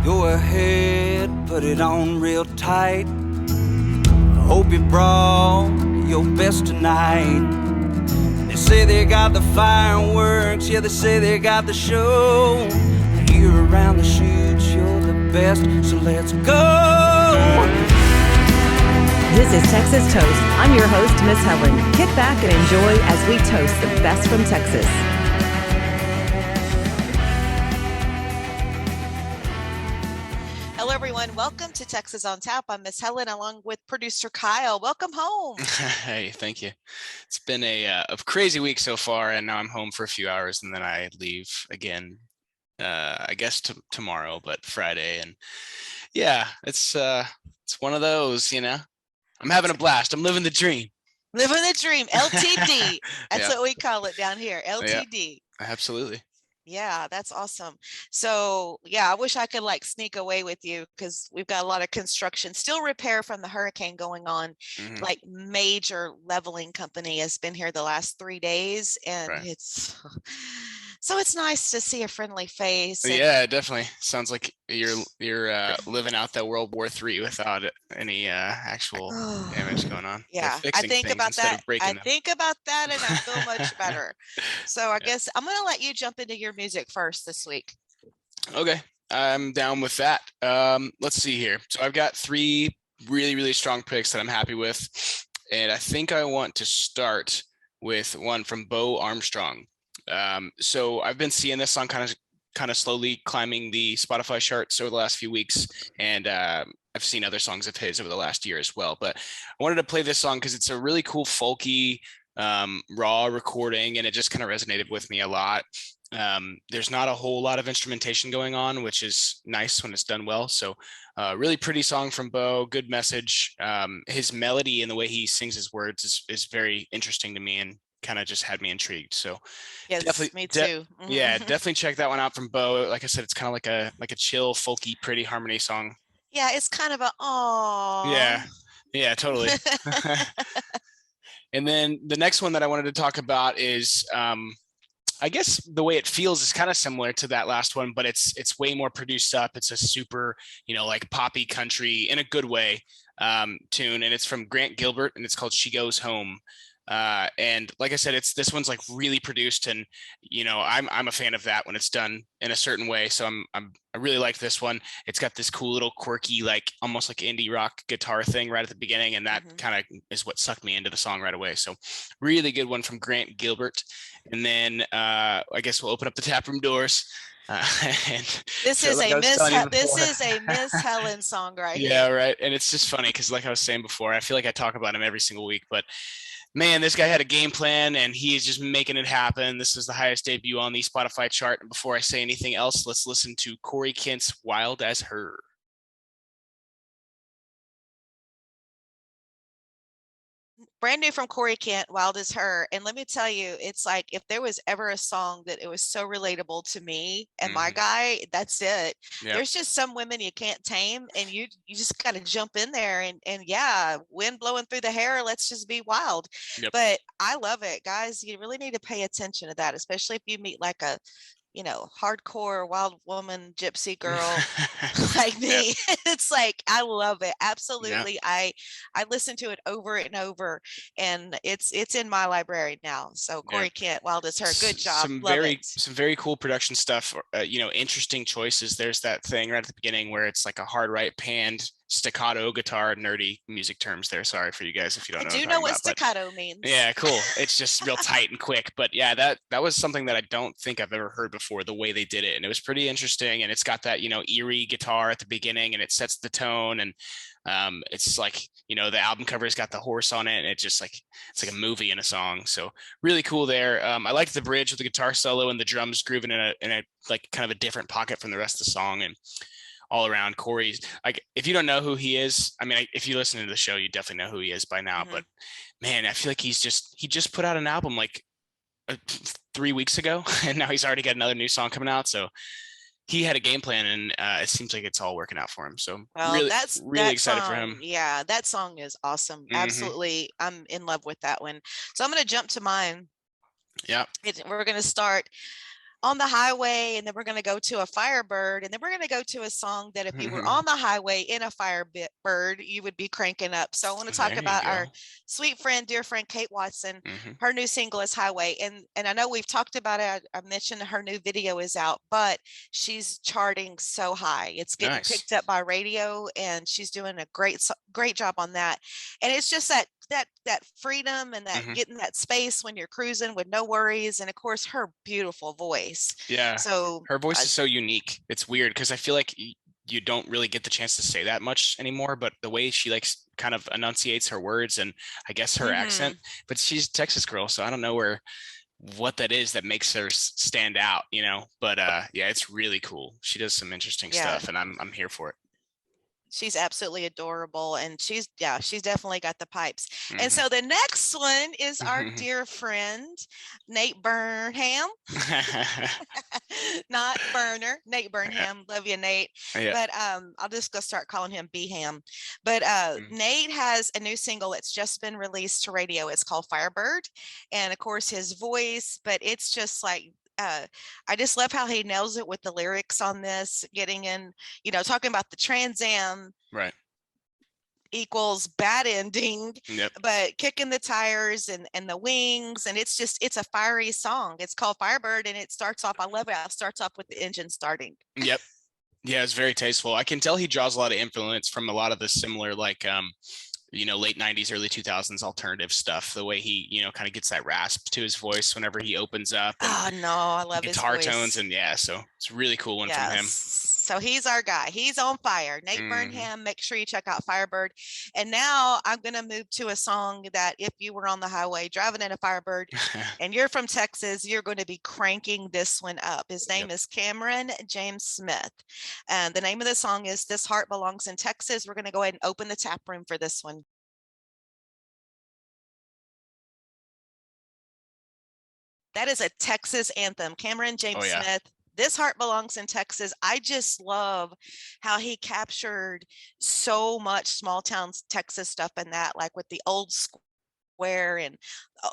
Go ahead, put it on real tight. Hope you brought your best tonight. They say they got the fireworks, yeah, they say they got the show. Here around the chutes, you're the best, so let's go. This is Texas Toast. I'm your host, Miss Helen. Kick back and enjoy as we toast the best from Texas. Hello, everyone. Welcome to Texas on Tap. I'm Miss Helen, along with producer Kyle. Welcome home. Hey, thank you. It's been a crazy week so far, and now I'm home for a few hours, and then I leave again. I guess tomorrow, but Friday, and yeah, it's one of those. You know, I'm having a blast. I'm living the dream. Living the dream. LTD. That's what we call it down here. LTD. Yeah, absolutely. Yeah, that's awesome. So yeah, I wish I could like sneak away with you because we've got a lot of construction, still repair from the hurricane going on. Mhm. Like major leveling company has been here the last 3 days, and Right. it's nice to see a friendly face. And Yeah, definitely. Sounds like you're living out that World War III without any actual damage going on. They're Yeah, I fixing think things about instead that. of breaking I them. think about that, and I feel much better. So I Yeah. guess I'm going to let you jump into your music first this week. Okay, I'm down with that. Let's see here. So I've got 3 really, really strong picks that I'm happy with. And I think I want to start with one from Bo Armstrong. So I've been seeing this song kind of slowly climbing the Spotify charts over the last few weeks. And I've seen other songs of his over the last year as well. But I wanted to play this song because it's a really cool folky, raw recording, and it just kind of resonated with me a lot. There's not a whole lot of instrumentation going on, which is nice when it's done well. So really pretty song from Bo, good message. His melody and the way he sings his words is very interesting to me and kind of just had me intrigued. So Yes, definitely, me too. yeah, definitely check that one out from Bo. Like I said, it's kind of like a chill, folky, pretty harmony song. Yeah, it's kind of a Yeah, totally. And then the next one that I wanted to talk about is I guess the way it feels is kind of similar to that last one, but it's way more produced up. It's a super, like poppy country in a good way tune, and it's from Grant Gilbert, and it's called "She Goes Home." And like I said, this one's like really produced, and I'm a fan of that when it's done in a certain way. So I really like this one. It's got this cool little quirky, like almost like indie rock guitar thing right at the beginning, and that kind of is what sucked me into the song right away. So really good one from Grant Gilbert. And then I guess we'll open up the taproom doors. And this so is like a Miss Helen song right here. Yeah, right. And it's just funny because like I was saying before, I feel like I talk about him every single week, but man, this guy had a game plan and he is just making it happen. This is the highest debut on the Spotify chart. And before I say anything else, let's listen to Corey Kintz, "Wild as Her." Brand new from Corey Kent, "Wild as Her." And let me tell you, it's like if there was ever a song that it was so relatable to me and my guy, that's it. Yep. There's just some women you can't tame, and you just got to jump in there and yeah, wind blowing through the hair, let's just be wild. Yep. But I love it, guys. You really need to pay attention to that, especially if you meet like a hardcore wild woman gypsy girl like me. It's like I love it. Absolutely. I listen to it over and over, and it's in my library now. So Corey Kent, "Wild as Her." Good job. Some very cool production stuff. Interesting choices. There's that thing right at the beginning where it's like a hard right panned staccato guitar, nerdy music terms there. Sorry for you guys if you don't know. I do know what staccato means. Yeah, cool. It's just real tight and quick. But yeah, that was something that I don't think I've ever heard before, the way they did it. And it was pretty interesting. And it's got that, eerie guitar at the beginning, and it sets the tone. And it's like, the album cover's got the horse on it, and it's like a movie in a song. So really cool there. I liked the bridge with the guitar solo and the drums grooving in a like kind of a different pocket from the rest of the song. And all around, Corey's like, if you don't know who he is, I mean, if you listen to the show, you definitely know who he is by now. But man, I feel like he just put out an album like 3 weeks ago, and now he's already got another new song coming out. So he had a game plan, and it seems like it's all working out for him. So really excited for him. Yeah, that song is awesome. Absolutely. I'm in love with that one. So I'm going to jump to mine. Yeah. We're going to start On the highway, and then we're going to go to a Firebird, and then we're going to go to a song that if you were on the highway in a Firebird, you would be cranking up. So I want to talk There you about go. our sweet friend, dear friend, Kate Watson. Mhm. Her new single is Highway. And I know we've talked about it. I mentioned her new video is out, but she's charting so high. It's getting Nice. picked up by radio, and she's doing a great job on that. And it's just that freedom and that Mhm. getting that space when you're cruising with no worries, and of course her beautiful voice. Yeah. So Her voice is so unique. It's weird because I feel like you don't really get the chance to say that much anymore, but the way she like kind of enunciates her words and I guess her accent, but she's a Texas girl, so I don't know what that is that makes her stand out, you know. But yeah, it's really cool. She does some interesting stuff, and I'm here for it. She's absolutely adorable, and she's definitely got the pipes. And Mhm. so the next one is our dear friend Nate Burnham. Not Burner, Nate Burnham. Love you, Nate. Yeah. But I'll just go start calling him B-Ham. But Nate has a new single that's just been released to radio. It's called Firebird, and of course his voice, but it's just like I just love how he nails it with the lyrics on this, getting in, talking about the Trans Am Right. equals bad ending, Yep. but kicking the tires and the wings. And it's a fiery song. It's called Firebird, and it starts off, I love it. It starts off with the engine starting. Yep. Yeah, it's very tasteful. I can tell he draws a lot of influence from a lot of the similar, like, late 90s, early 2000s alternative stuff. The way he, kind of gets that rasp to his voice whenever he opens up. Oh, no, I love his guitar voice. tones. And yeah, so it's a really cool one from him. So he's our guy. He's on fire. Nate Burnham. Make sure you check out Firebird. And now I'm going to move to a song that if you were on the highway driving in a Firebird and you're from Texas, you're going to be cranking this one up. His name is Cameron James Smith. And the name of the song is This Heart Belongs in Texas. We're going to go ahead and open the tap room for this one. That is a Texas anthem. Cameron James Smith. This Heart Belongs in Texas. I just love how he captured so much small town Texas stuff in that, like with the old square. And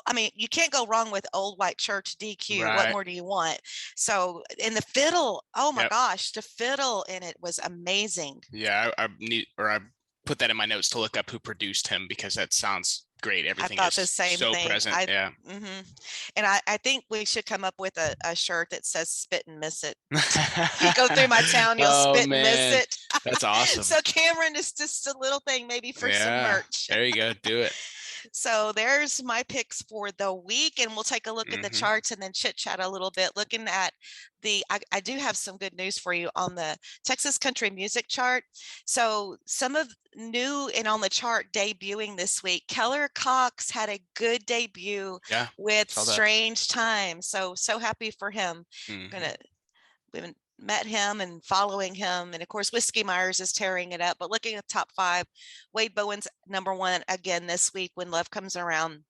I mean, you can't go wrong with Old White Church DQ. Right. What more do you want? So in the fiddle, oh my gosh, the fiddle in it was amazing. Yeah, I put that in my notes to look up who produced him because that sounds great. Everything I thought is the same so thing. present. Yeah. And I think we should come up with a shirt that says "Spit and Miss It." You go through my town, you'll spit and miss it. That's awesome. So Cameron is just a little thing, maybe for some merch. There you go. Do it. So there's my picks for the week, and we'll take a look at the charts and then chit chat a little bit. Looking at I do have some good news for you on the Texas country music chart. So some of new and on the chart debuting this week, Keller Cox had a good debut with Strange Times. So happy for him. We've met him and following him, and of course Whiskey Myers is tearing it up. But looking at the top 5, Wade Bowen's #1 again this week, When Love Comes Around.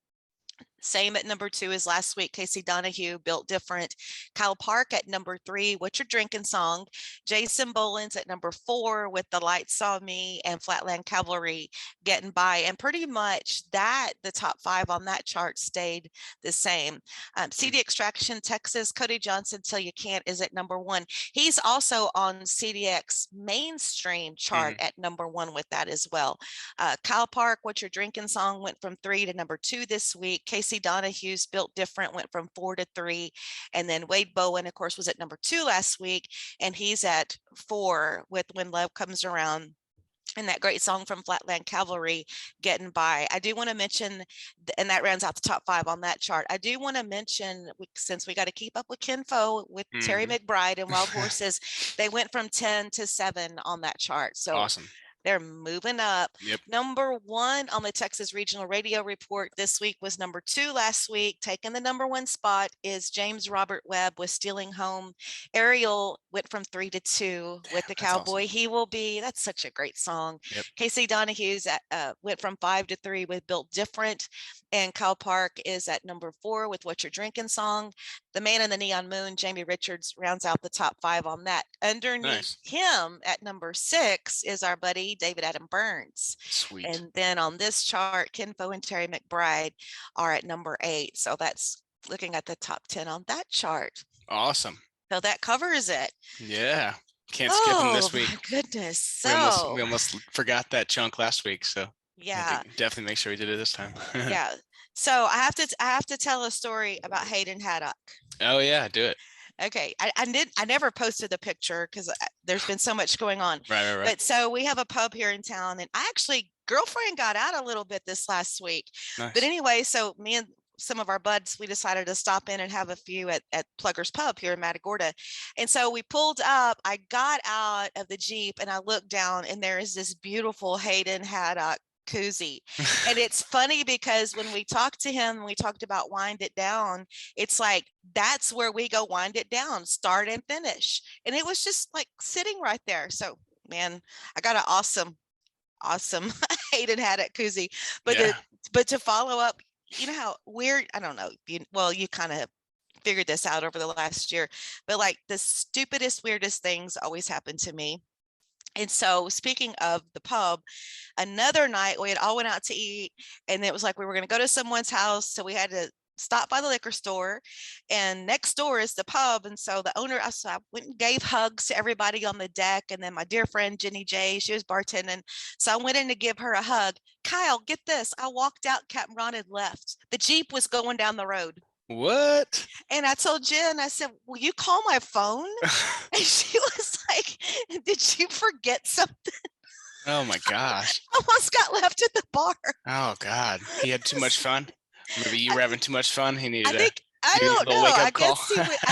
Same at #2 as last week, Casey Donahue, Built Different. Kyle Park at #3, What You're Drinking Song. Jason Boland's at #4 with The Lights Saw Me, and Flatland Cavalry, Getting By. And pretty much the top 5 on that chart stayed the same. CD Extraction, Texas, Cody Johnson, Till You Can't is at #1. He's also on CDX mainstream chart at #1 with that as well. Kyle Park, What You're Drinking Song went from 3 to #2 this week. Casey Donahue's Built Different went from 4 to 3. And then Wade Bowen, of course, was at #2 last week, and he's at 4 with When Love Comes Around. And that great song from Flatland Cavalry, Getting By. I do want to mention, and that rounds out the top 5 on that chart. I do want to mention, since we got to keep up with Kinfo with Terry McBride and Wild Horses, they went from 10 to 7 on that chart. So awesome. They're moving up. #1 on the Texas Regional Radio Report this week was #2 last week. Taking the #1 spot is James Robert Webb with Stealing Home. Ariel went from 3 to 2 with The Cowboy. Awesome. He Will Be. That's such a great song. Casey Donahue's went from 5 to 3 with Built Different. And Kyle Park is at #4 with What You're Drinking Song. The Man in the Neon Moon, Jamie Richards, rounds out the top 5 on that. Underneath him at #6 is our buddy David Adam Burns. Sweet. And then on this chart, Kinfo and Terry McBride are at #8. So that's looking at the top 10 on that chart. Awesome. So that covers it. Yeah. Can't skip them this week. Oh my goodness. We almost forgot that chunk last week. So yeah. definitely make sure we did it this time. Yeah. So I have to tell a story about Hayden Haddock. Oh yeah, do it. Okay. I never posted the picture because there's been so much going on. Right. But so we have a pub here in town, and I actually girlfriend got out a little bit this last week. Nice. But anyway, so me and some of our buds, we decided to stop in and have a few at Plugger's Pub here in Matagorda. And so we pulled up, I got out of the Jeep and I looked down, and there is this beautiful Hayden Haddock koozie. And it's funny because when we talked to him, we talked about wind it down. It's like, that's where we go wind it down, start and finish. And it was just like sitting right there. So man, I got an awesome Hayden Haddock koozie. But but to follow up, you know how weird, I don't know, you kind of figured this out over the last year, but like the stupidest, weirdest things always happen to me. And so speaking of the pub, another night we had all went out to eat, and it was like we were going to go to someone's house. So we had to stop by the liquor store, and next door is the pub. And so the owner, so I went and gave hugs to everybody on the deck. And then my dear friend, Jenny J, she was bartending. So I went in to give her a hug. Kyle, get this. I walked out, Captain Ron had left. The Jeep was going down the road. What? And I told Jen, I said, will you call my phone? And she was like, did you forget something? Oh my gosh. Almost got left at the bar. Oh God. He had too much fun. Maybe you were having too much fun. He needed I don't know. I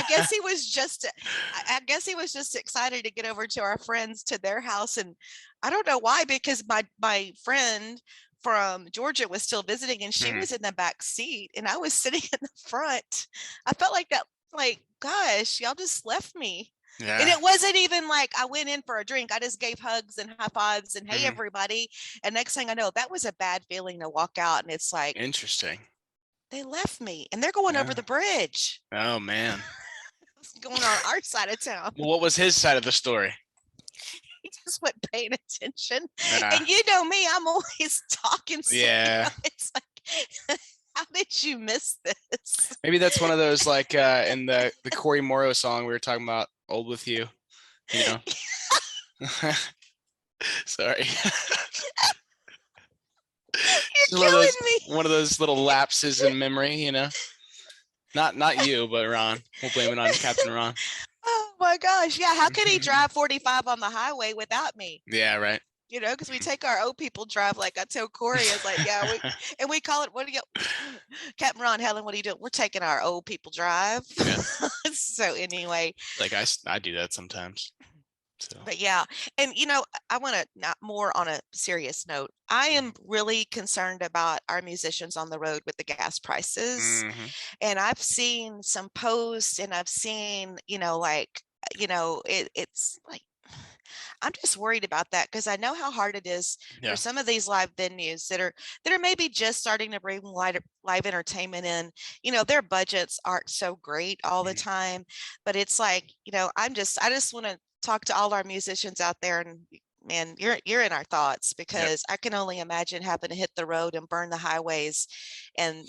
guess he was just excited to get over to our friends, to their house. And I don't know why, because my friend from Georgia was still visiting, and she was in the back seat and I was sitting in the front. I felt like that, like, gosh, y'all just left me. Yeah. And it wasn't even like I went in for a drink. I just gave hugs and high fives and hey, everybody. And next thing I know, that was a bad feeling to walk out. And it's like, interesting. They left me and they're going over the bridge. Oh man. What's going on our side of town? Well, what was his side of the story? He just wasn't paying attention. And you know me, I'm always talking. So, yeah. It's like, how did you miss this? Maybe that's one of those, like in the Corey Morrow song we were talking about, Old With You, you know? Sorry. You're killing me. One of those little lapses in memory, you know? Not you, but Ron. We'll blame it on Captain Ron. Oh my gosh. Yeah. How could he drive 45 on the highway without me? Yeah, right. You know, because we take our old people drive, like I tell Corey, it's like, yeah, we call it, what do you, Captain Ron, Helen, what are you doing? We're taking our old people drive. Yeah. So anyway. Like I do that sometimes. So. But yeah, and you know, I want to, not more on a serious note, I am really concerned about our musicians on the road with the gas prices. And I've seen some posts, and I've seen, you know, like, you know, it's like, I'm just worried about that, because I know how hard it is for some of these live venues that are maybe just starting to bring live entertainment in. You know, their budgets aren't so great all the time, but it's like, you know, I just want to talk to all our musicians out there, and man, you're in our thoughts, because I can only imagine having to hit the road and burn the highways, and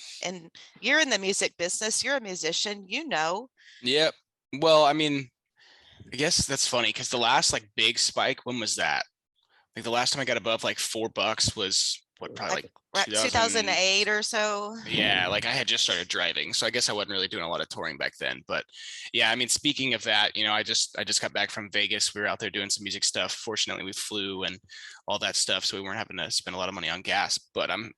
you're in the music business, you're a musician, you know. Yep. Well, I mean, I guess that's funny, because the last like big spike, when was that? Like the last time I got above like $4 was what, probably like 2008 or so. Yeah, like I had just started driving, so I guess I wasn't really doing a lot of touring back then. But yeah, I mean, speaking of that, you know, I just got back from Vegas. We were out there doing some music stuff. Fortunately, we flew and all that stuff, so we weren't having to spend a lot of money on gas. But I'm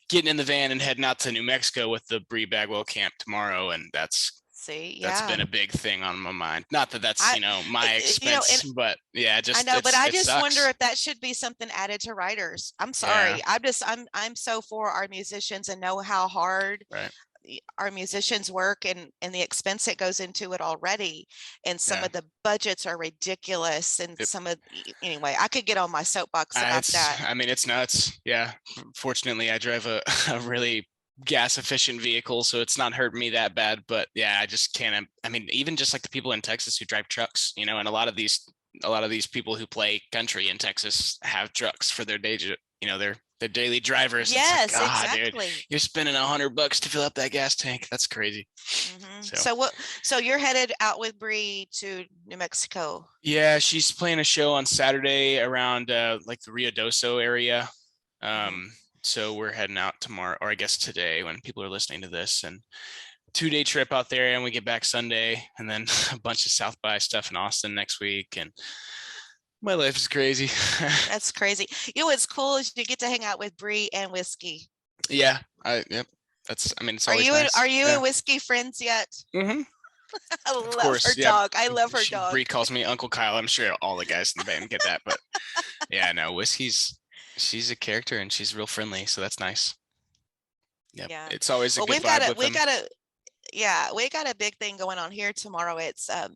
getting in the van and heading out to New Mexico with the Bree Bagwell camp tomorrow, and that's been a big thing on my mind. Not that that's you know, my expense, you know, but yeah, just I know, but I just wonder if that should be something added to writers. I'm sorry. I'm so for our musicians, and know how hard our musicians work, and the expense that goes into it already, and some of the budgets are ridiculous, and anyway, I could get on my soapbox about that. I mean, it's nuts. Yeah, fortunately I drive a really gas efficient vehicle, so it's not hurting me that bad. But yeah, I just can't. I mean, even just like the people in Texas who drive trucks, you know, and a lot of these people who play country in Texas have trucks for their day their daily drivers. Yes, It's like, God, dude, exactly. you're spending $100 to fill up that gas tank. That's crazy. So you're headed out with Bree to New Mexico? Yeah, she's playing a show on Saturday around like the Rio Doso area. So we're heading out tomorrow, or I guess today when people are listening to this, and 2-day trip out there, and we get back Sunday, and then a bunch of South by stuff in Austin next week. And my life is crazy. That's crazy. What's cool is you get to hang out with Bree and Whiskey. Yeah, yep. It's always nice. Are you and Whiskey friends yet? Mm-hmm. I love her dog. I love her dog. Bree calls me Uncle Kyle. I'm sure all the guys in the band get that, but yeah, no, she's a character and she's real friendly, so that's nice. Yep. Yeah, it's always a good vibe with them. We got a big thing going on here tomorrow. It's a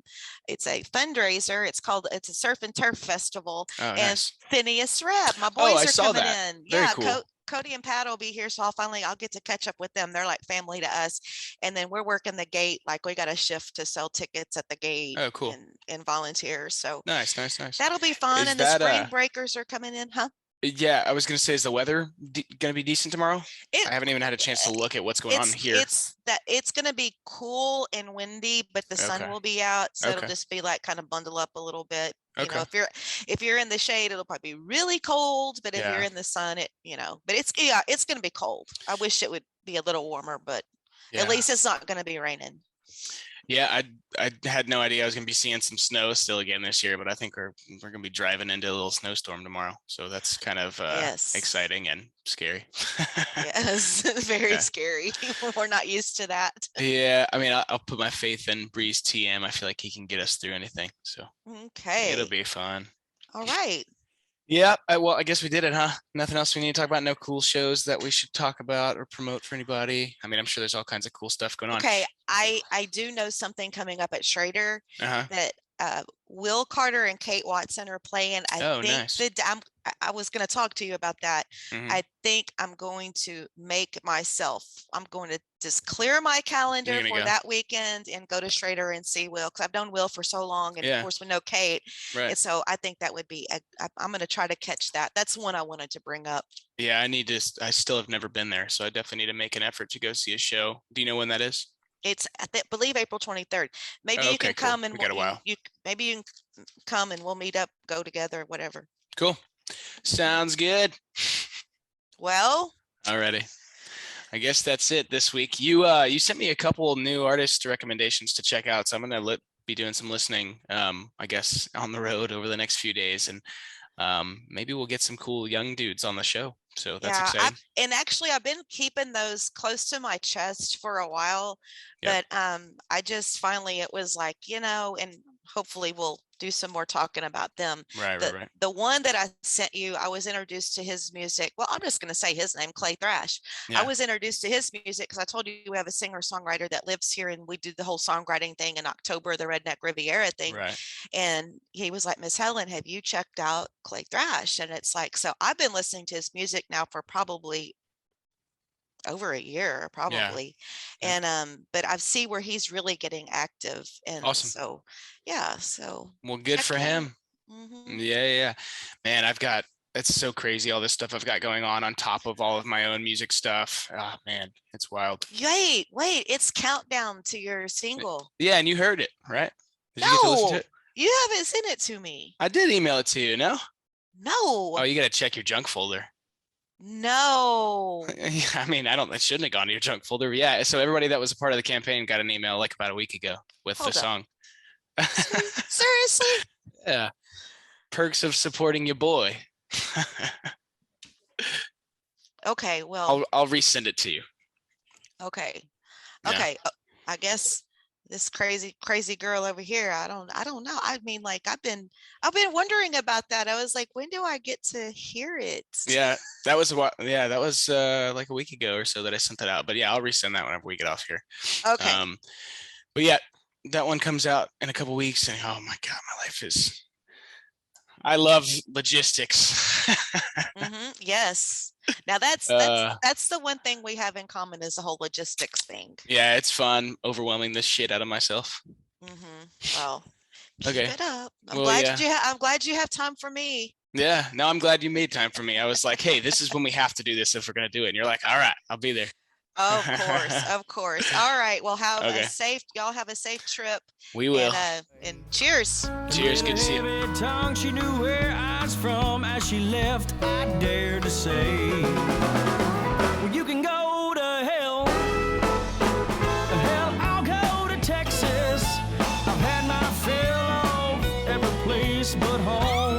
fundraiser. It's a surf and turf festival. And nice. Phineas Reb, my boys are coming in. Very cool. Cody and Pat will be here, so I'll get to catch up with them. They're like family to us. And then we're working the gate. Like we got a shift to sell tickets at the gate. Oh, cool. And volunteer. So nice. That'll be fun. And the spring breakers are coming in, huh? Yeah, I was going to say, is the weather going to be decent tomorrow? I haven't even had a chance to look at what's going on here. It's going to be cool and windy, but the sun will be out, so it'll just be like kind of bundle up a little bit. If you're in the shade, it'll probably be really cold, but if you're in the sun, but it's going to be cold. I wish it would be a little warmer, but at least it's not going to be raining. Yeah, I had no idea I was going to be seeing some snow still again this year, but I think we're going to be driving into a little snowstorm tomorrow. So that's kind of exciting and scary. Yes, very scary. We're not used to that. Yeah, I mean, I'll put my faith in Bree's TM. I feel like he can get us through anything. So it'll be fun. All right. Yeah, well, I guess we did it, huh? Nothing else we need to talk about? No cool shows that we should talk about or promote for anybody? I mean, I'm sure there's all kinds of cool stuff going on. Okay, I do know something coming up at Schrader that Will Carter and Kate Watson are playing. Nice. I was going to talk to you about that. I think I'm going to I'm going to just clear my calendar for that weekend and go to Schrader and see Will, because I've known Will for so long, and of course we know Kate. Right. And so I think that would be I'm going to try to catch that. That's one I wanted to bring up. Yeah, I still have never been there, so I definitely need to make an effort to go see a show. Do you know when that is? It's, I believe, April 23rd. Maybe you can come and we got a while. Maybe you can come and we'll meet up, go together, whatever. Cool. Sounds good. Well, alrighty. I guess that's it this week. You sent me a couple new artist recommendations to check out, so I'm gonna be doing some listening, I guess, on the road over the next few days, and maybe we'll get some cool young dudes on the show. So that's exciting. I've been keeping those close to my chest for a while, but I just finally, it was like, and hopefully we'll do some more talking about them. Right. The one that I sent you, I was introduced to his music. Well, I'm just going to say his name, Clay Thrash. Yeah. I was introduced to his music because I told you we have a singer-songwriter that lives here, and we do the whole songwriting thing in October, the Redneck Riviera thing. Right. And he was like, Miss Helen, have you checked out Clay Thrash? And it's like, so I've been listening to his music now for probably over a year, probably. Yeah. And but I see where he's really getting active, and awesome. So well, good for him. Yeah, man, it's so crazy, all this stuff I've got going on top of all of my own music stuff. Oh man, it's wild. Wait, it's countdown to your single. Yeah, and you heard it, right? Did you get to listen to it? You haven't sent it to me. I did email it to you. No. Oh, you got to check your junk folder. No. I mean, it shouldn't have gone to your junk folder. Yeah. So everybody that was a part of the campaign got an email like about a week ago with the song. Seriously? Yeah. Perks of supporting your boy. Okay. Well, I'll resend it to you. Okay. Okay. Yeah. I guess this crazy girl over here, I don't know. I mean, like I've been wondering about that. I was like, when do I get to hear it? Yeah, that was like a week ago or so that I sent that out. But yeah, I'll resend that whenever we get off here. Okay. But yeah, that one comes out in a couple weeks, and oh my God, my life is. I love logistics. Yes. Now that's the one thing we have in common is the whole logistics thing. Yeah, it's fun overwhelming this shit out of myself. Well, keep it up. I'm glad you have time for me. Yeah, no, I'm glad you made time for me. I was like, hey, this is when we have to do this if we're going to do it. And you're like, all right, I'll be there. Of course, of course. All right. Well, y'all have a safe trip. We will. And cheers. Cheers. Good to see you. Every tongue she knew where I was from as she left, I dare to say, well, you can go to hell. Hell, I'll go to Texas. I've had my fill of every place but home.